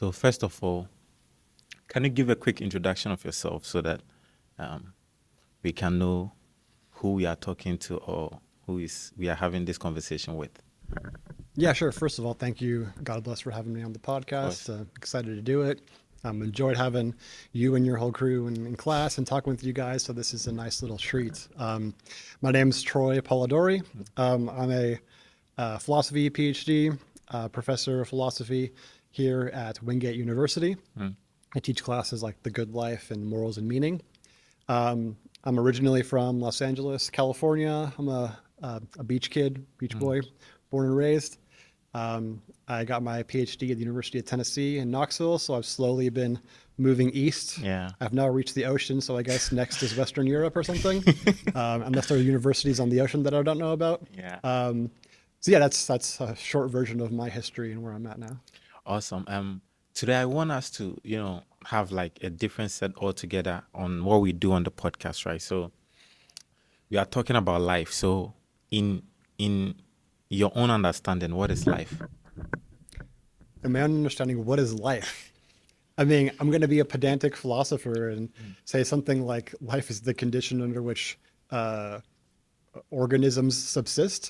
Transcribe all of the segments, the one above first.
So first of all, can you give a quick introduction of yourself so that um, we can know who we are talking to or who is we are having this conversation with? Yeah, sure. First of all, thank you, Godbless, for having me on the Of podcast. course. Excited to do it. Enjoyed having you and your whole crew in class and talking with you guys. So this is a nice little treat. My name is Troy Polidori. I'm a philosophy PhD, professor of philosophy here at Wingate University. Mm. I teach classes like The Good Life and Morals and Meaning. I'm originally from Los Angeles, California. I'm a beach kid, beach Mm. boy, born and raised. I got my PhD at the University of Tennessee in Knoxville, so I've slowly been moving east. Yeah. I've now reached the ocean, so I guess next is Western Europe or something, unless there are universities on the ocean that I don't know about. Yeah. So yeah, that's a short version of my history and where I'm at now. Awesome. Today I want us to, have like a different set altogether on what we do on the podcast, right? So we are talking about life. So in your own understanding, what is life? In my own understanding, what is life? I mean, I'm going to be a pedantic philosopher and say something like life is the condition under which uh, organisms subsist.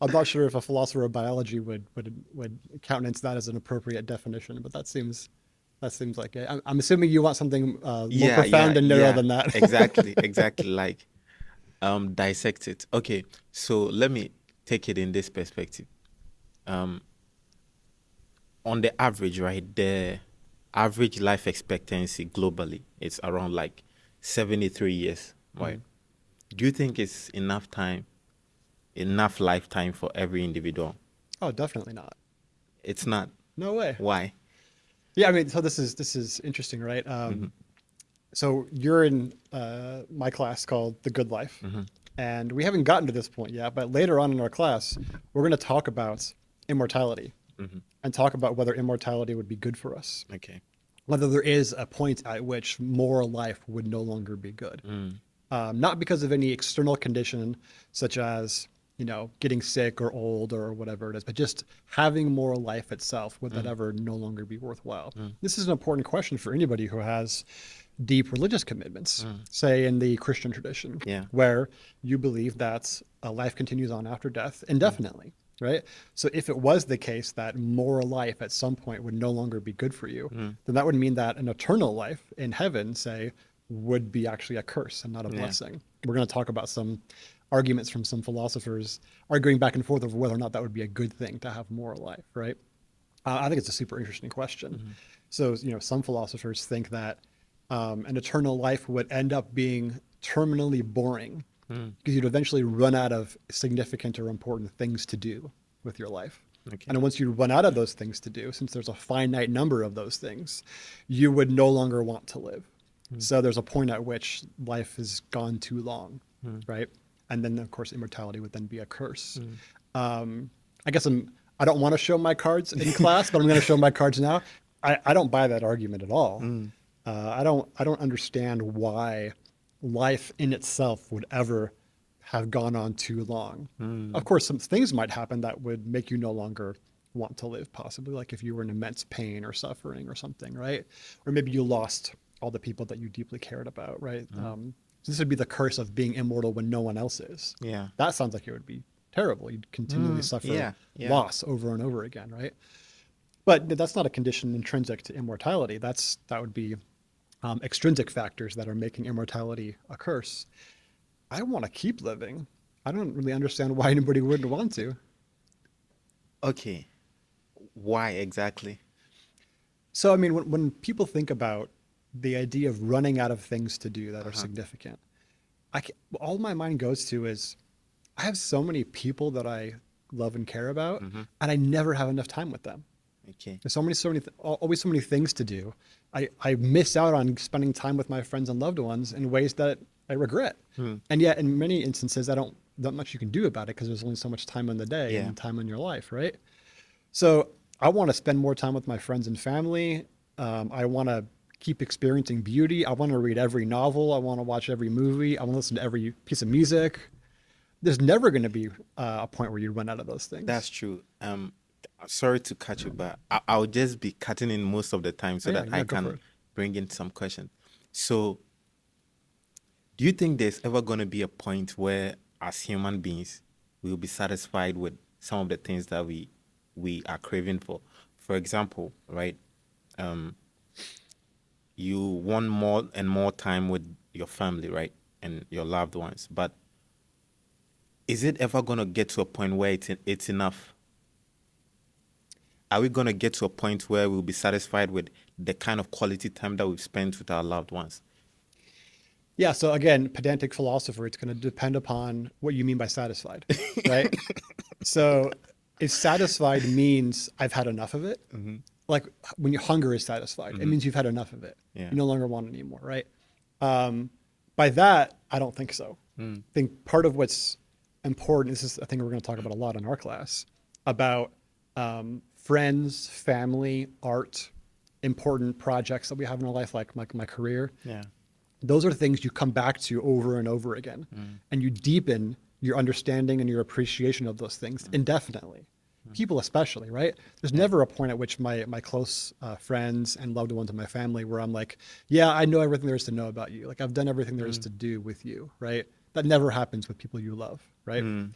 I'm not sure if a philosopher of biology would countenance that as an appropriate definition, but that seems like it. I'm assuming you want something more Yeah, yeah, profound and narrow yeah. than that. Exactly, exactly. Like dissect it. Okay, so let me take it in this perspective. Um, on the average, right, the average life expectancy globally is around like 73 years, right? Mm. Do you think it's enough lifetime for every individual? Oh, definitely not. It's not. No way. Why? Yeah, I mean, so this is interesting, right? Mm-hmm, So you're in my class called The Good Life, mm-hmm, and we haven't gotten to this point yet, but later on in our class, we're going to talk about immortality mm-hmm. and talk about whether immortality would be good for us, Okay. whether there is a point at which moral life would no longer be good. Mm, Not because of any external condition, such as getting sick or old or whatever it is, but just having moral life itself, would that mm, ever no longer be worthwhile? mm, This is an important question for anybody who has deep religious commitments, mm. say in the Christian tradition, Yeah. where you believe that life continues on after death Mm, indefinitely, right? So if it was the case that moral life at some point would no longer be good for you, mm. then that would mean that an eternal life in heaven, say, would be actually a curse and not a Yeah. blessing. We're going to talk about some arguments from some philosophers arguing back and forth over whether or not that would be a good thing to have moral life, right? I think it's a super interesting question. Mm-hmm, So, some philosophers think that an eternal life would end up being terminally boring mm. because you'd eventually run out of significant or important things to do with your life. Okay. And once you run out of those things to do, since there's a finite number of those things, you would no longer want to live. Mm, So there's a point at which life has gone too long, mm, right? And then, of course, immortality would then be a curse. mm. I guess I don't want to show my cards in class, but I'm going to show my cards now. I don't buy that argument at all. Mm. I don't understand why life in itself would ever have gone on too long. Of Mm. course, some things might happen that would make you no longer want to live, possibly like if you were in immense pain or suffering or something, right? Or maybe you lost all the people that you deeply cared about, right? Mm. So this would be the curse of being immortal when no one else is. Yeah. That sounds like it would be terrible. You'd continually suffer Yeah. Yeah. loss over and over again, right? But that's not a condition intrinsic to immortality. That would be extrinsic factors that are making immortality a curse. I want to keep living. I don't really understand why anybody wouldn't want to. Okay. Why exactly? So, I mean, when people think about the idea of running out of things to do that are Uh-huh. significant, all my mind goes to is I have so many people that I love and care about, Mm-hmm. and I never have enough time with them. Okay. There's always so many things to do. I miss out on spending time with my friends and loved ones in ways that I regret. Hmm. And yet, in many instances, I don't that much you can do about it because there's only so much time in the day Yeah. and time in your life, right? So I want to spend more time with my friends and family. I want to keep experiencing beauty. I want to read every novel. I want to watch every movie. I want to listen to every piece of music. There's never going to be a point where you run out of those things. That's true. Sorry to cut you, but I'll just be cutting in most of the time Oh so yeah, that I yeah, go for can it. bring in some questions. So, do you think there's ever going to be a point where, as human beings, we'll be satisfied with some of the things that we are craving for? For example, right? Um, you want more and more time with your family, right, and your loved ones, but is it ever going to get to a point where it's enough? Are we going to get to a point where we'll be satisfied with the kind of quality time that we've spent with our loved ones? Yeah, so again, pedantic philosopher, it's going to depend upon what you mean by satisfied, right? So if satisfied means I've had enough of it, Hmm. like when your hunger is satisfied, it Hmm. means you've had enough of it. Yeah. You no longer want it anymore, right? By that, I don't think so. Mm. I think part of what's important, this is a thing we're going to talk about a lot in our class, about friends, family, art, important projects that we have in our life, like my career. Yeah. Those are things you come back to over and over again, Mm. and you deepen your understanding and your appreciation of those things indefinitely. People especially, right? There's Yeah. never a point at which my close friends and loved ones in my family where I'm like, yeah, I know everything there is to know about you. Like I've done everything there is Mm. to do with you, right? That never happens with people you love, right? Mm.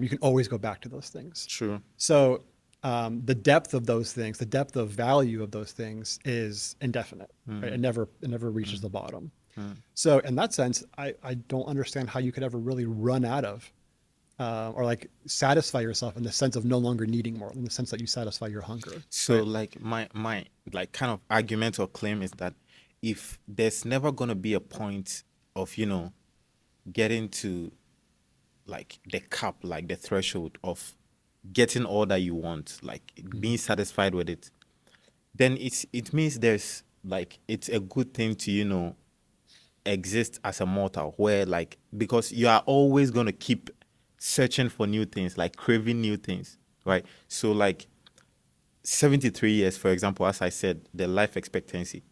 You can always go back to those things. True. So the depth of those things, the depth of value of those things is indefinite, right? Mm. It never reaches Mm. the bottom. Mm. So in that sense, I don't understand how you could ever really run out of or like satisfy yourself in the sense of no longer needing more, in the sense that you satisfy your hunger, So right? like my like kind of argument or claim is that if there's never gonna be a point of, getting to like the cap, like the threshold of getting all that you want, like Mhm. being satisfied with it, then it means there's like it's a good thing to, exist as a mortal where like because you are always gonna keep searching for new things, like craving new things, right? So like 73 years, for example, as I said, the life expectancy,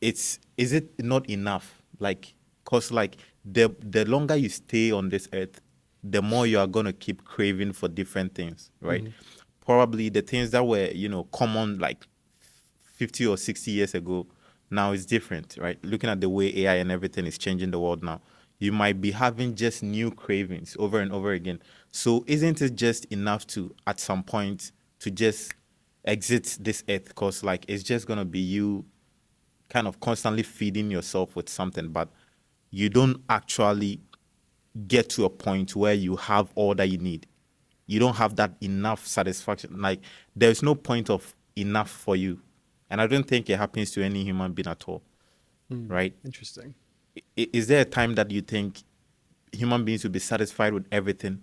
it's is it not enough? Like, cause like the longer you stay on this earth, the more you are gonna keep craving for different things, right? Mhm. Probably the things that were common like 50 or 60 years ago, now it's different, right? Looking at the way AI and everything is changing the world now, you might be having just new cravings over and over again. So isn't it just enough to at some point to just exit this earth? Because like it's just gonna be you kind of constantly feeding yourself with something, but you don't actually get to a point where you have all that you need. You don't have that enough satisfaction. Like there's no point of enough for you. And I don't think it happens to any human being at all, Hmm. right? Interesting. Is there a time that you think human beings will be satisfied with everything?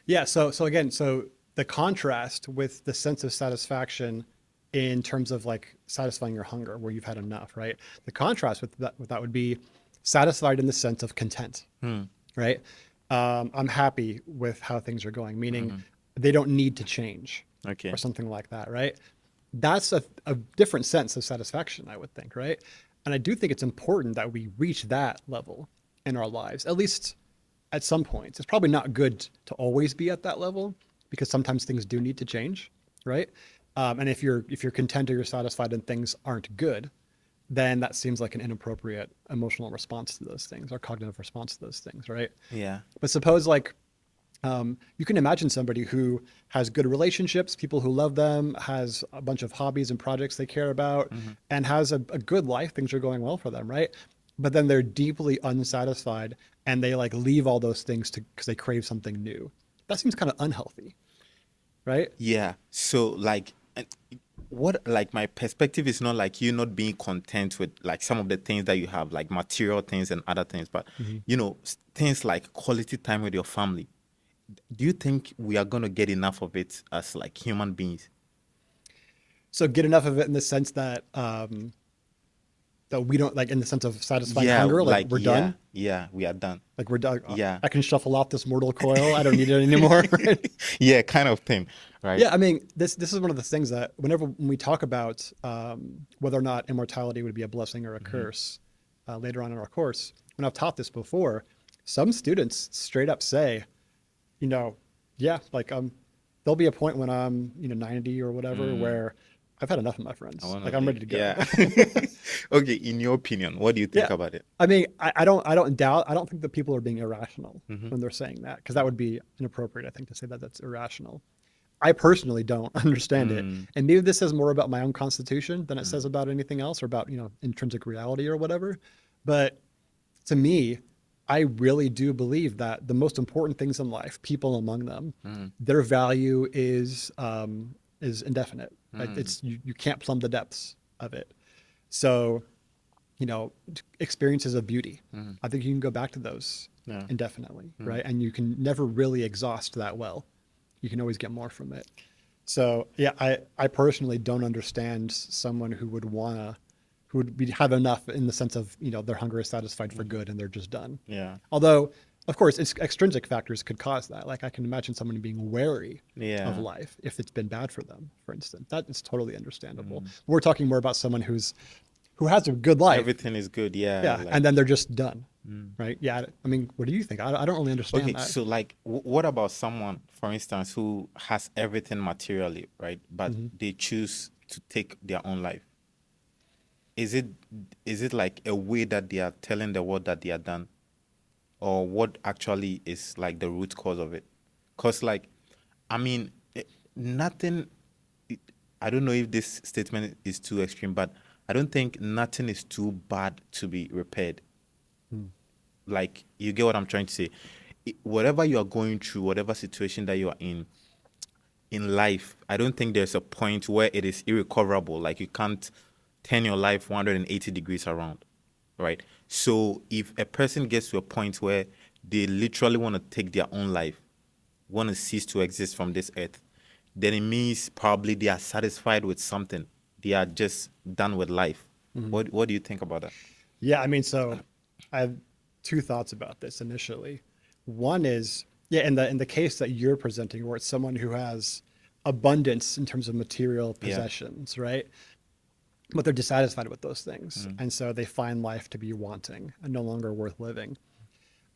Yeah. So again, so the contrast with the sense of satisfaction in terms of like satisfying your hunger, where you've had enough, right? The contrast with that would be satisfied in the sense of content, Hmm. right? I'm happy with how things are going, meaning Hmm. they don't need to change or Okay. something like that, right? That's a different sense of satisfaction, I would think, right? And I do think it's important that we reach that level in our lives, at least at some points. It's probably not good to always be at that level because sometimes things do need to change, right? And if you're content or you're satisfied and things aren't good, then that seems like an inappropriate emotional response to those things or cognitive response to those things, right? Yeah. But suppose like you can imagine somebody who has good relationships, people who love them, has a bunch of hobbies and projects they care about, Hmm. and has a good life. Things are going well for them, right? But then they're deeply unsatisfied and they like leave all those things to because they crave something new. That seems kind of unhealthy, right? Yeah. So like what like my perspective is not like you not being content with like some of the things that you have, like material things and other things, but Mhm. things like quality time with your family. Do you think we are gonna get enough of it as like human beings? So get enough of it in the sense that we don't like in the sense of satisfying Yeah, hunger, like like we're done. yeah, we are done. Like we're done. Yeah. I can shuffle off this mortal coil. I don't need it anymore. Right? Yeah, kind of thing, right? Yeah, I mean, this is one of the things that when we talk about whether or not immortality would be a blessing or a Hmm. curse later on in our course, when I've taught this before, some students straight up say, you know, yeah, like there'll be a point when I'm, 90 or whatever, where I've had enough of my I friends. want to Like I'm be, ready to go. yeah. Okay, in your opinion, what do you Yeah. think about it? I mean, I don't think that people are being irrational Hmm. when they're saying that, because that would be inappropriate, I think, to say that that's irrational. I personally don't understand it. Mm, And maybe this says more about my own constitution than it says mm, about anything else, or about, intrinsic reality or whatever. But to me, I really do believe that the most important things in life, people among them, mm, their value is indefinite. Right? mm, You can't plumb the depths of it. So, you know, experiences of beauty, mm, I think you can go back to those yeah. indefinitely, Mm. right? And you can never really exhaust that well. You can always get more from it. So yeah, I personally don't understand someone who would wanna have enough in the sense of, their hunger is satisfied for good and they're just done. Yeah. Although, of course, it's extrinsic factors could cause that. Like I can imagine someone being wary of Yeah. life if it's been bad for them, for instance. That is totally understandable. Mm. We're talking more about someone who has a good life, Everything is good. Yeah. yeah, and then they're just done, Mm. right? Yeah, I mean, what do you think? I don't really understand Okay, that. so like, what about someone, for instance, who has everything materially, right? But Hmm. they choose to take their own life. Is it is it like a way that they are telling the world that they are done, or what actually is like the root cause of it? Because like, I mean, nothing. it- I don't know if this statement is too extreme, but I don't think nothing is too bad to be repaired. Like, you get what I'm trying to say. Whatever you are going through, whatever situation that you are in life, I don't think there's a point where it is irrecoverable. Like, you can't turn your life 180 degrees around, right? So if a person gets to a point where they literally want to take their own life, want to cease to exist from this earth, then it means probably they are satisfied with something. They are just done with life. Hmm. What do you think about that? Yeah, I mean, so I have two thoughts about this initially. One is, yeah, in the case that you're presenting, where it's someone who has abundance in terms of material Yeah. possessions, right? But they're dissatisfied with those things, Mm, and so they find life to be wanting and no longer worth living.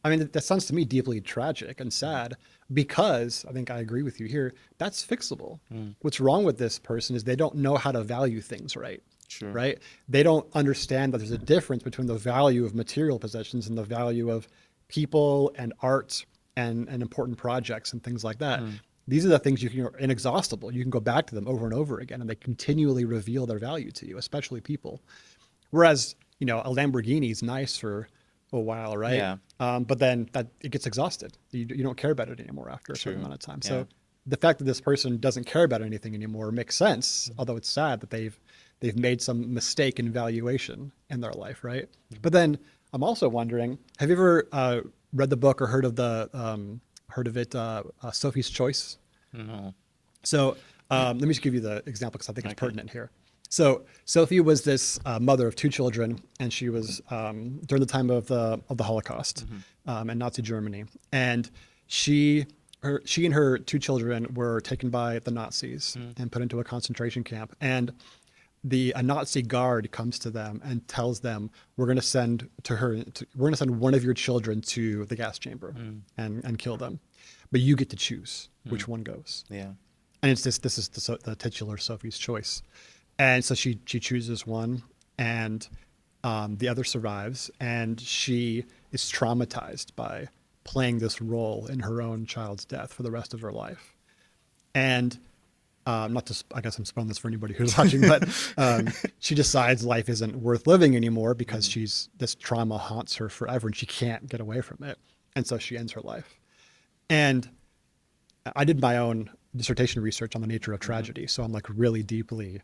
I mean, that sounds to me deeply tragic and mm, sad, because I think I agree with you here. That's fixable. mm. What's wrong with this person is they don't know how to value things right. Sure. Right? They don't understand that there's a difference between the value of material possessions and the value of people and art and important projects and things like that. Mm, These are the things are inexhaustible. You can go back to them over and over again, and they continually reveal their value to you, especially people. Whereas, a Lamborghini is nice for a while, right? yeah. But then that it gets exhausted. You don't care about it anymore after a certain True. amount of time. Yeah. So the fact that this person doesn't care about anything anymore makes sense. Although it's sad that they've made some mistake in valuation in their life, right? But then I'm also wondering, have you ever read the book or heard of it, Sophie's Choice? No. So let me just give you the example because I think it's Okay. pertinent here. So Sophie was this mother of two children, and she was during the time of the Holocaust and Nazi Germany, and she and her two children were taken by the Nazis Mm, and put into a concentration camp. And a Nazi guard comes to them and tells them, "We're going to we're going to send one of your children to the gas chamber mm, and kill them, but you get to choose mm. which one goes." Yeah. And it's this is the titular Sophie's Choice, and so she chooses one, and the other survives, and she is traumatized by playing this role in her own child's death for the rest of her life. And not to, I guess I'm spoiling this for anybody who's watching, but she decides life isn't worth living anymore because Mm, this trauma haunts her forever and she can't get away from it. And so she ends her life. And I did my own dissertation research on the nature of mhm. tragedy. So I'm like really deeply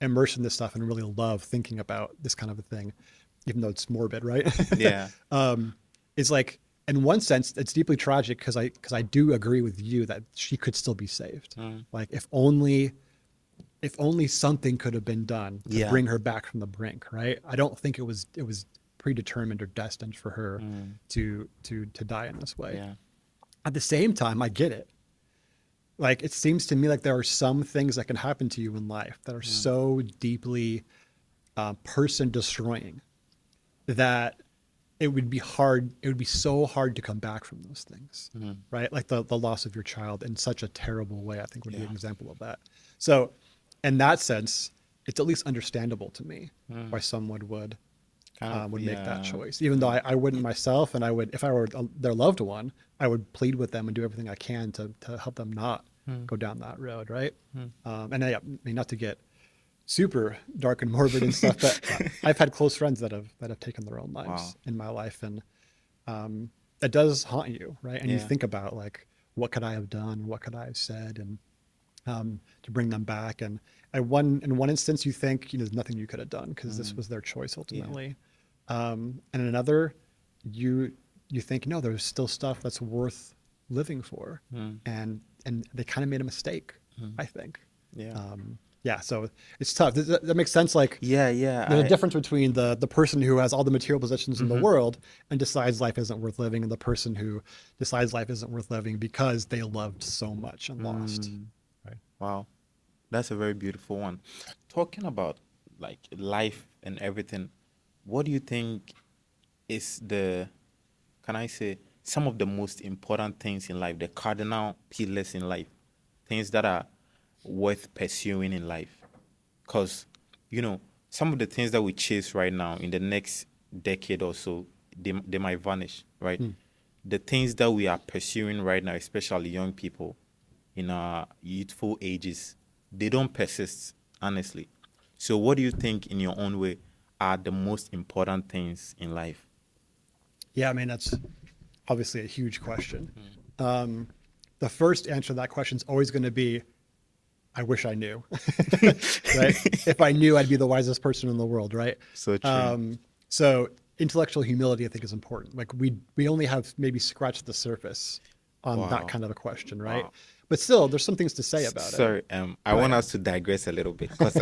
immersed in this stuff and really love thinking about this kind of a thing, even though it's morbid, right? Yeah. It's like, in one sense, it's deeply tragic because I do agree with you that she could still be saved. Mm, Like if only something could have been done to yeah. bring her back from the brink, right? I don't think it was predetermined or destined for her Mm, to die in this way. yeah. At the same time, I get it. Like it seems to me like there are some things that can happen to you in life that are Mm, so deeply person destroying that it would be hard. It would be so hard to come back from those things, Mm. right? Like the loss of your child in such a terrible way, I think would be Yeah. an example of that. So, in that sense, it's at least understandable to me Mm. why someone Kind of, would make that yeah. choice, even though I wouldn't myself, and I would, if I were their loved one, I would plead with them and do everything I can to help them not Mm. go down that road, right? Mm. I mean, not to get super dark and morbid and stuff, but I've had close friends that have taken their own Wow. lives in my life, and it does haunt you, right? And you Yeah. think about like, what could I have done? What could I have said? And to bring them back. And in one instance, you think, there's nothing you could have done because this Mm. was their choice Yeah. ultimately. And in another, you think, no, there's still stuff that's worth living for, Mm. and they kind of made a mistake, Mm. I think. Yeah. Yeah, so it's tough. That makes sense. Like, Yeah. Yeah. there's a difference between the person who has all the material possessions in the Mhm. world and decides life isn't worth living, and the person who decides life isn't worth living because they loved so much and lost. Mm. Right. Wow. That's a very beautiful one. Talking about like life and everything, what do you think is can I say, some of the most important things in life, the cardinal pillars in life, things that are worth pursuing in life? Because, some of the things that we chase right now in the next decade or so, they might vanish, right? Hmm. The things that we are pursuing right now, especially young people in our youthful ages, they don't persist, honestly. So, what do you think, in your own way, are the most important things in life? Yeah, I mean, that's obviously a huge question. Mm. The first answer to that question is always going to be, I wish I knew, right? If I knew, I'd be the wisest person in the world, right? So true. So intellectual humility, I think, is important. Like, we only have maybe scratched the surface on that Wow. kind of a question, right? Wow. But still, there's some things to say about it. Sorry, I Go want ahead. us to digress a little bit because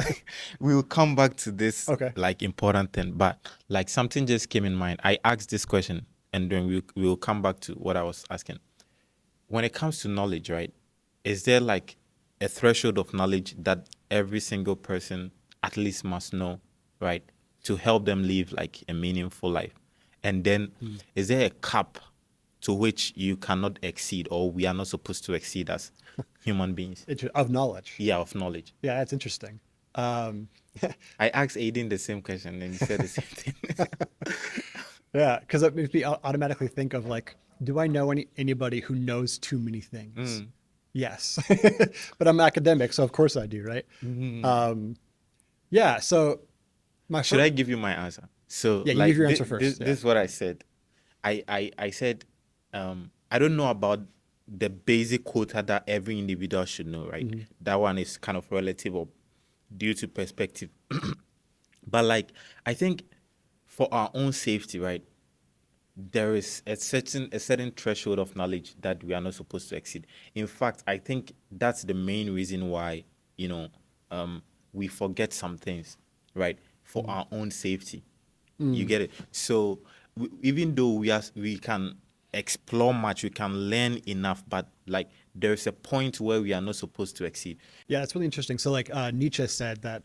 we will come back to this Okay. like important thing, but like something just came in mind. I asked this question, and then we will come back to what I was asking. When it comes to knowledge, right? Is there like a threshold of knowledge that every single person at least must know, right, to help them live like a meaningful life? And then, Hmm. is there a cap to which you cannot exceed, or we are not supposed to exceed as human beings? Of knowledge. Yeah, of knowledge. Yeah, that's interesting. Um, I asked Aiden the same question, and he said the same thing. yeah, because it makes me automatically think of like, do I know anybody who knows too many things? Mm. Yes, but I'm academic, so of course I do, right? Mhm. Um, yeah. So my Should first, I give you my answer? So, yeah, you give like, your answer first. Yeah. this is what I said. I said, I don't know about the basic quota that every individual should know, right? Mhm. That one is kind of relative or due to perspective. But like, I think for our own safety, right, there is a certain threshold of knowledge that we are not supposed to exceed. In fact, I think that's the main reason why, you know, we forget some things, right, for Mhm. our own safety. You Mm. get it? So even though we can explore much, we can learn enough, but like there's a point where we are not supposed to exceed. Yeah, it's really interesting. So like Nietzsche said that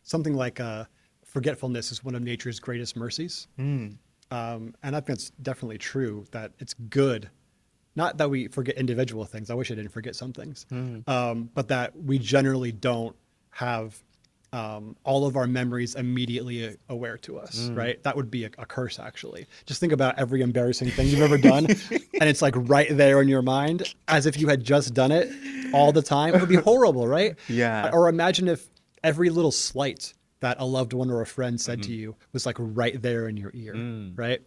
something like forgetfulness is one of nature's greatest mercies. Mm. And I think it's definitely true that it's good, not that we forget individual things. I wish I didn't forget some things, Mm. but that we generally don't have all of our memories immediately aware to us, Mm. right? That would be a curse, actually. Just think about every embarrassing thing you've ever done, and it's like right there in your mind, as if you had just done it all the time. It would be horrible, right? Yeah. Or imagine if every little slight that a loved one or a friend said to Mhm. you was like right there in your ear, Mm. right?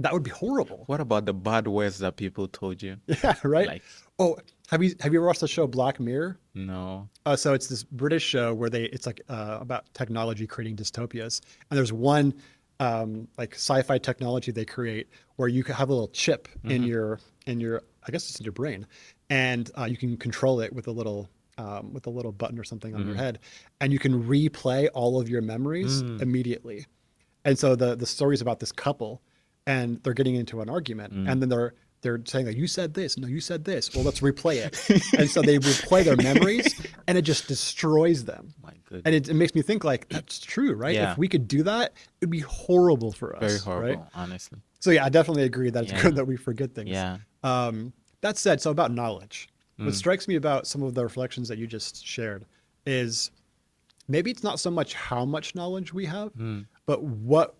That would be horrible. What about the bad words that people told you? Yeah, right. Like, Oh, have you ever watched the show Black Mirror? no. So it's this British show where it's like about technology creating dystopias, and there's one like sci-fi technology they create where you can have a little chip in Hmm. your I guess it's in your brain, and you can control it with a little button or something on your Hmm. head, and you can replay all of your memories Mm. immediately. And so the story is about this couple, and they're getting into an argument, Mm. and then they're saying that you said this, no, you said this. Well, let's replay it. And so they replay their memories, and it just destroys them. My goodness. And it makes me think like, that's true, right? Yeah. If we could do that, it'd be horrible for us. Very horrible, right? honestly. So yeah, I definitely agree that it's Yeah. good that we forget things. Yeah. That said, so about knowledge, Mm. what strikes me about some of the reflections that you just shared is maybe it's not so much how much knowledge we have, but what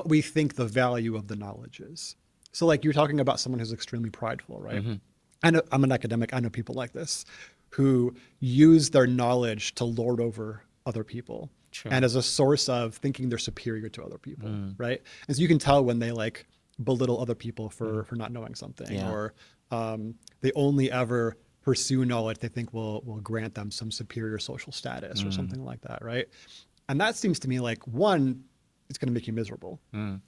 we think the value of the knowledge is. So like you're talking about someone who's extremely prideful, right? Mm-hmm. I know I'm an academic. I know people like this who use their knowledge to lord over other people. True. And as a source of thinking they're superior to other people, right? And so you can tell when they like belittle other people for not knowing something, Yeah. or they only ever pursue knowledge they think will grant them some superior social status or something like that, right? And that seems to me like, one, it's going to make you miserable,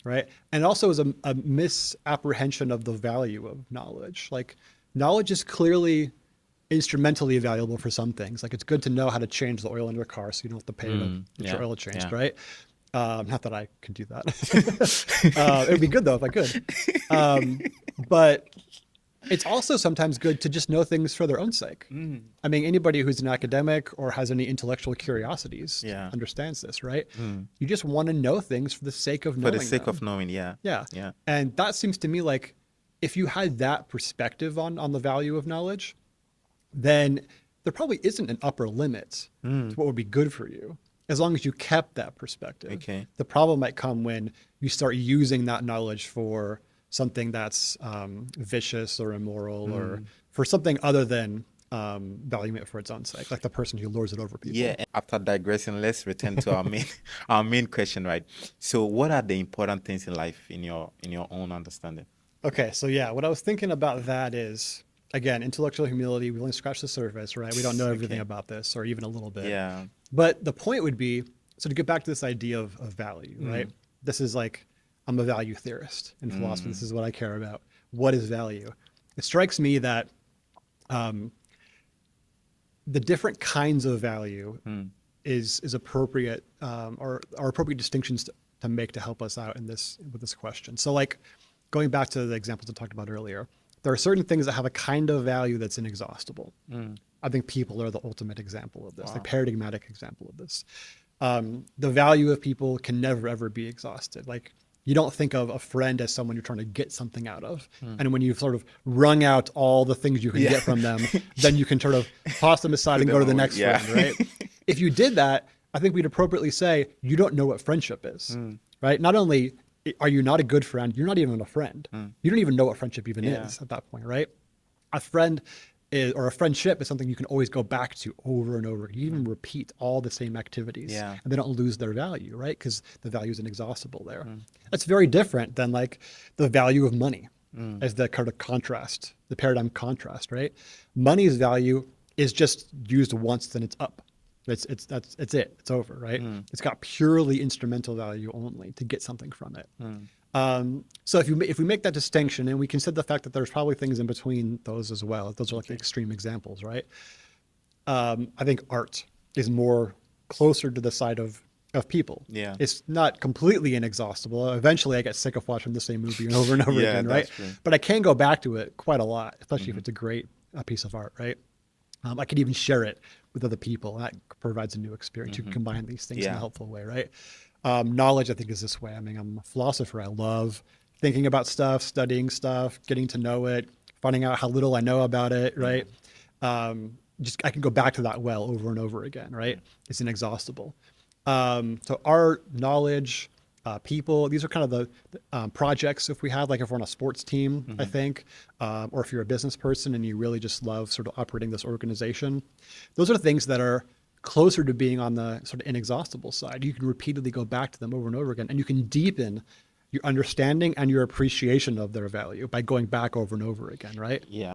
right? And also is a misapprehension of the value of knowledge. Like knowledge is clearly instrumentally valuable for some things. Like it's good to know how to change the oil in your car so you don't have to pay to get your Yeah. oil changed, Yeah. right? Not that I could do that. It would be good though if I could. But it's also sometimes good to just know things for their own sake. I mean, anybody who's an academic or has any intellectual curiosities Yeah. understands this, right? You just want to know things for the sake of For knowing the sake them. of knowing, yeah. Yeah. Yeah. And that seems to me like if you had that perspective on the value of knowledge, then there probably isn't an upper limit to what would be good for you, as long as you kept that perspective. Okay. The problem might come when you start using that knowledge for something that's vicious or immoral or for something other than valuing it for its own sake, like the person who lords it over people. Yeah. After digressing, let's return to our main question, right? So, what are the important things in life in your own understanding? Okay, so yeah, what I was thinking about that is, again, intellectual humility. We only scratch the surface, right? We don't know everything Okay. about this, or even a little bit. Yeah. But the point would be, so to get back to this idea of value, right? This is like, I'm a value theorist in philosophy. This is what I care about. What is value? It strikes me that the different kinds of value is appropriate, or are appropriate distinctions to make to help us out in this with this question. So like going back to the examples I talked about earlier, there are certain things that have a kind of value that's inexhaustible. I think people are the ultimate example of this, the paradigmatic example of this. The value of people can never, ever be exhausted. Like you don't think of a friend as someone you're trying to get something out of. And when you've sort of wrung out all the things you can get from them, then you can sort of toss them aside and go to the next friend, right? If you did that, I think we'd appropriately say, you don't know what friendship is, right? Not only are you not a good friend, you're not even a friend. You don't even know what friendship even is at that point, right? A friend is, or a friendship is something you can always go back to over and over. You even repeat all the same activities and they don't lose their value, right? Because the value is inexhaustible there. That's very different than like the value of money as the kind of contrast, the paradigm contrast, right? Money's value is just used once, then it's up. It's it. It's over, right? It's got purely instrumental value only to get something from it. So if we make that distinction and we consider the fact that there's probably things in between those as well, those are like extreme examples, right? I think art is more closer to the side of people. Yeah. It's not completely inexhaustible. Eventually I get sick of watching the same movie over and over Yeah, again, right? that's true. But I can go back to it quite a lot, especially if it's a great piece of art, right? I could even share it with other people. And that provides a new experience. You can combine these things in a Yeah. helpful way, right? Knowledge, I think, is this way. I mean, I'm a philosopher. I love thinking about stuff, studying stuff, getting to know it, finding out how little I know about it, right? Just I can go back to that well over and over again, right? It's inexhaustible. So art, knowledge, people, these are kind of the projects if we have, like if we're on a sports team, I think, or if you're a business person and you really just love sort of operating this organization, those are things that are closer to being on the sort of inexhaustible side. You can repeatedly go back to them over and over again, and you can deepen your understanding and your appreciation of their value by going back over and over again, right? Yeah.